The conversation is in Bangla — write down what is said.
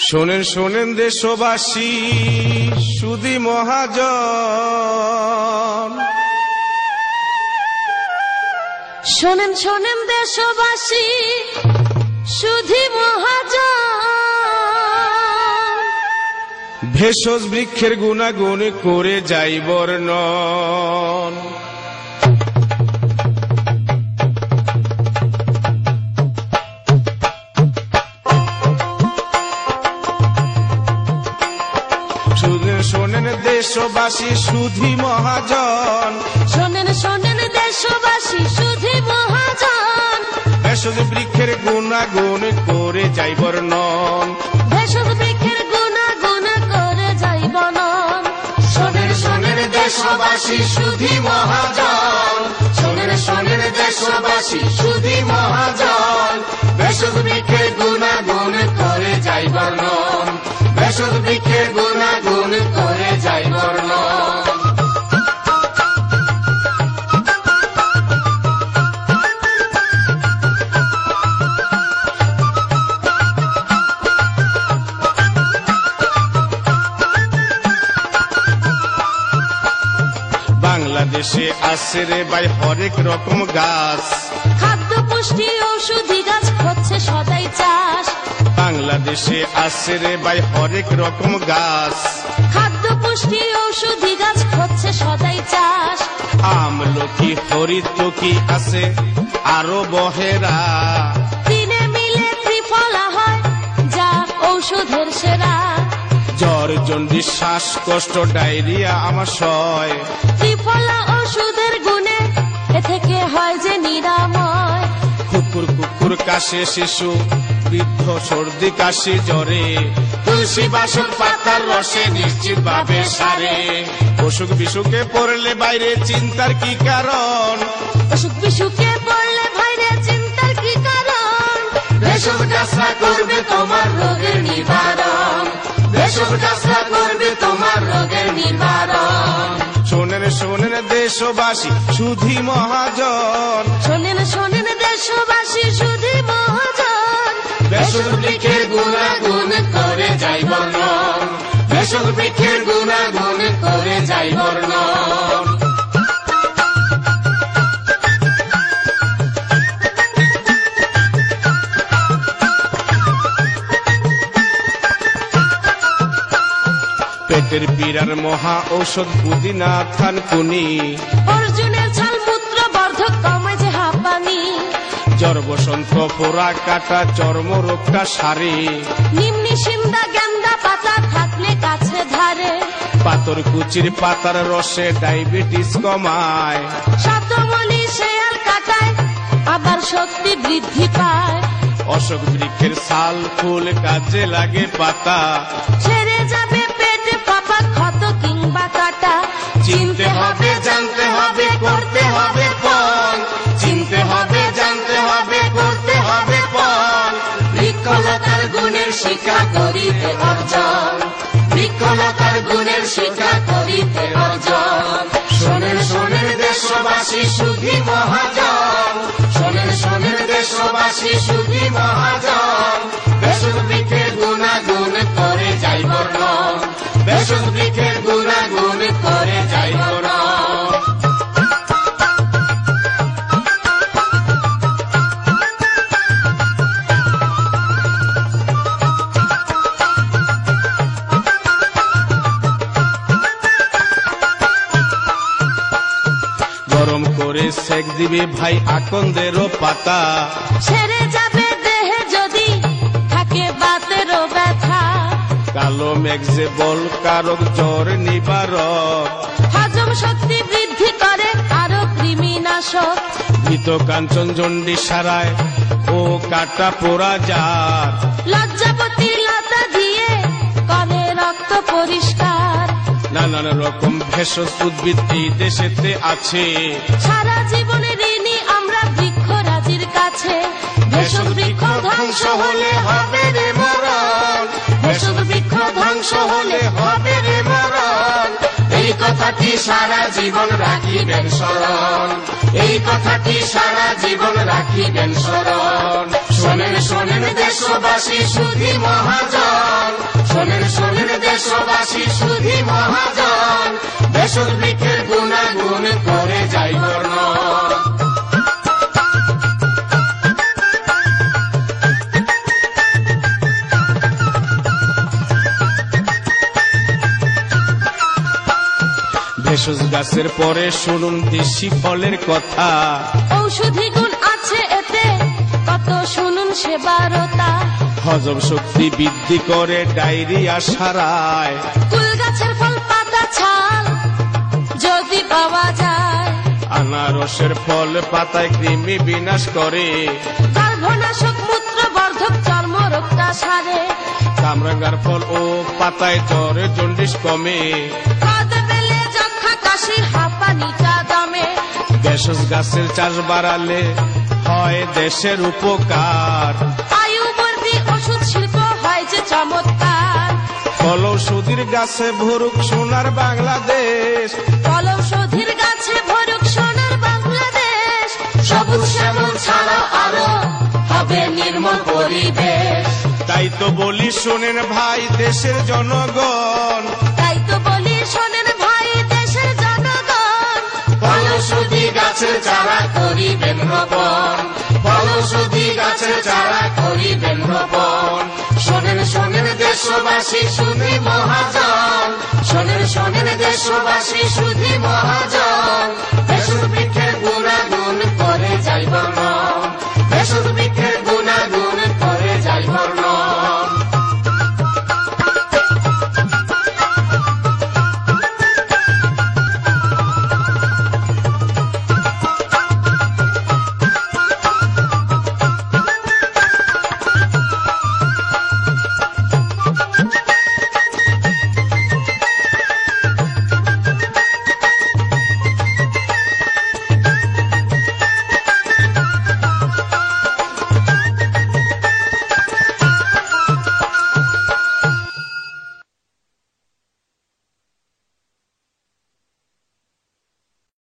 শোনেন শোনেন দেশবাসী সুধী মহাজন, শোনেন শোনেন দেশবাসী সুধী মহাজন, ভেষজ বৃক্ষের গুণাগুণ করে যাই বর্ণন। শোনেন দেশবাসী সুধী মহাজন, শোনেন শোনেন দেশবাসী সুধী মহাজন, ভেষজ বৃক্ষের গুণাগুণ করে যাই বর্ণন। ভেষজ বৃক্ষের গুণাগুণ করে যাই বর্ণন। শোনেন শোনেন দেশবাসী সুধী মহাজন, শোনেন শোনেন দেশবাসী সুধী মহাজন, ভেষজ বৃক্ষের গুণাগুণ করে যাই বর্ণন। ভেষজ বৃক্ষের গুণাগুণ করে যাই বর্ণন। বাংলাদেশে আছে রে ভাই হরেক রকম গাছ, খাদ্য পুষ্টি ঔষধি গাছ হচ্ছে সদাই চাষ। বাংলাদেশে আছে রে ভাই হরেক রকম গাছ, খাদ্য পুষ্টি ঔষধি গাছ হচ্ছে সদাই চাষ। আমলকি হরিতকি আছে আরো বহেরা, তিনে মিলে ত্রিফলা হয় যা ঔষধের সেরা। জ্বর জন্ডিস শ্বাসকষ্ট ডায়রিয়া আমাশয়, ত্রিফলা ওষুধের গুণে এ থেকে হয় যে নিরাময়। কুকুর কুকুর কাশে শিশু বৃদ্ধ সর্দি কাশি জ্বরে, তুলসী বাসক পাতার রসে নিশ্চিত ভাবে সারে। অসুখ বিসুখে পড়লে বাইরে চিন্তার কি কারণ, অসুখ বিসুখে পড়লে ভাইরে চিন্তার কি কারণ। ভেষজ গাছরা করবে তোমার রোগের নিবারণ। ভেষজ গাছরা করবে তোমার রোগের নিবারণ। শোনেন শোনেন দেশবাসী সুধী মহাজন, শোনেন শোনেন দেশবাসী সুধী মহাজন, ভেষজ বৃক্ষের গুণাগুণ করে যাই বর্ণন। ভেষজ বৃক্ষের গুণাগুণ করে যাই বর্ণন। পেটের পীড়ার মহা ঔষধ পুদিনা থানকুনি, অর্জুনের ছাল মূত্র বর্ধক কমে যে হাঁপানি। জ্বর বসন্ত পোড়া কাটা চর্মরোগটা সারে, নিম্নি সিন্দা গেন্দা পাতা থাকলে কাছে ধারে। পাতর কুচির পাতার রসে ডায়াবেটিস কমায়, শতমণি শেয়াল কাটায় আবার শক্তি বৃদ্ধি পায়। অশোক বৃক্ষের ছাল ফুল কাজে লাগে পাতা, ছেড়ে যাবে পেটে পাপা ক্ষত কিংবা কাটা। চিনতে হবে জানতে হবে করতে হবে পণ। চিনতে হবে জানতে হবে করতে হবে পণ। বৃক্ষলতার গুণের শিক্ষা করিতে অর্জন। বৃক্ষলতার গুণের শিক্ষা করিতে অর্জন। শোনেন শোনেন দেশবাসী সুধী মহাজন, শোনেন শোনেন দেশবাসী সুধী মহাজন, ভেষজ বৃক্ষের গুণাগুণ করে যাই বর্ণন। ভেষজ বৃক্ষের গুণাগুণ করে যাই বর্ণন। গরম করে সেক দিবে ভাই আকন্দেরও পাতা, ছেড়ে যাবে দেহে যদি থাকে বাতেরও ব্যথা। কালো মেঘ যে বল কারক জ্বর নিবারক, হজম শক্তি বৃদ্ধি করে আরো কৃমিনাশক। ভীত কাঞ্চন জন্ডি সারায় ও কাটা পোড়া যার, লজ্জাপতি লতা দিয়ে করে রক্ত পরিষ্কার। নানান রকম ভেষজ উদ্ভিদ এই দেশেতে আছে, সারা জীবনে ঋণী আমরা বৃক্ষরাজির কাছে। ভেষজ বৃক্ষ ধ্বংস হলে হবে রে মরণ। ভেষজ বৃক্ষ ধ্বংস হলে হবে রে মরণ। এই কথাটি সারা জীবন রাখিবেন স্মরণ। এই কথাটি সারা জীবন রাখিবেন স্মরণ। শোনেন শোনেন দেশবাসী সুধী মহাজন, শোনেন শোনেন দেশবাসী সুধী মহাজন, ভেষজ বৃক্ষের গুণাগুণ করে যাই বর্ণন। ভেষজ গাছের পরে শুনুন দেশি ফলের কথা, ঔষধি গুণ আছে এতে কত শুনুন সেবারতা। হজম শক্তি বৃদ্ধি করে, ডায়রিয়া সারায়, কুল গাছের ফল পাতা ছাল যদি পাওয়া যায়, আনারসের ফল পাতায় কৃমি বিনাশ করে, গর্ভনাশক মূত্রবর্ধক চর্মরোগটা সারে, কামরাঙ্গার ফল ও পাতায় জ্বরে জন্ডিস কমে, কদবেলে যক্ষা কাশি হাঁপানিটা দমে। ভেষজ গাছের চাষ বাড়ালে হয় দেশের উপকার, আয়ুবর্তী ওষুধ শিল্প হয় যে চমৎকার। ফলৌষধির গাছে ভরুক সোনার বাংলাদেশ, ফলৌষধির গাছে ভরুক সোনার বাংলাদেশ। সবুজ শ্যামল ছাড়া আরো হবে নির্মল পরিবেশ। তাই তো বলি শোনেন ভাই দেশের জনগণ, তাই তো বলি শোনেন ভাই দেশের জনগণ, ফলৌষধি গাছের চারা করিবেন রোপণ, ফলৌষধি গাছের চারা করিবেন রোপণ। শোনেন শোনেন দেশবাসী সুধী মহাজন, শোনেন শোনেন দেশবাসী সুধী মহাজন, ভেষজ বৃক্ষের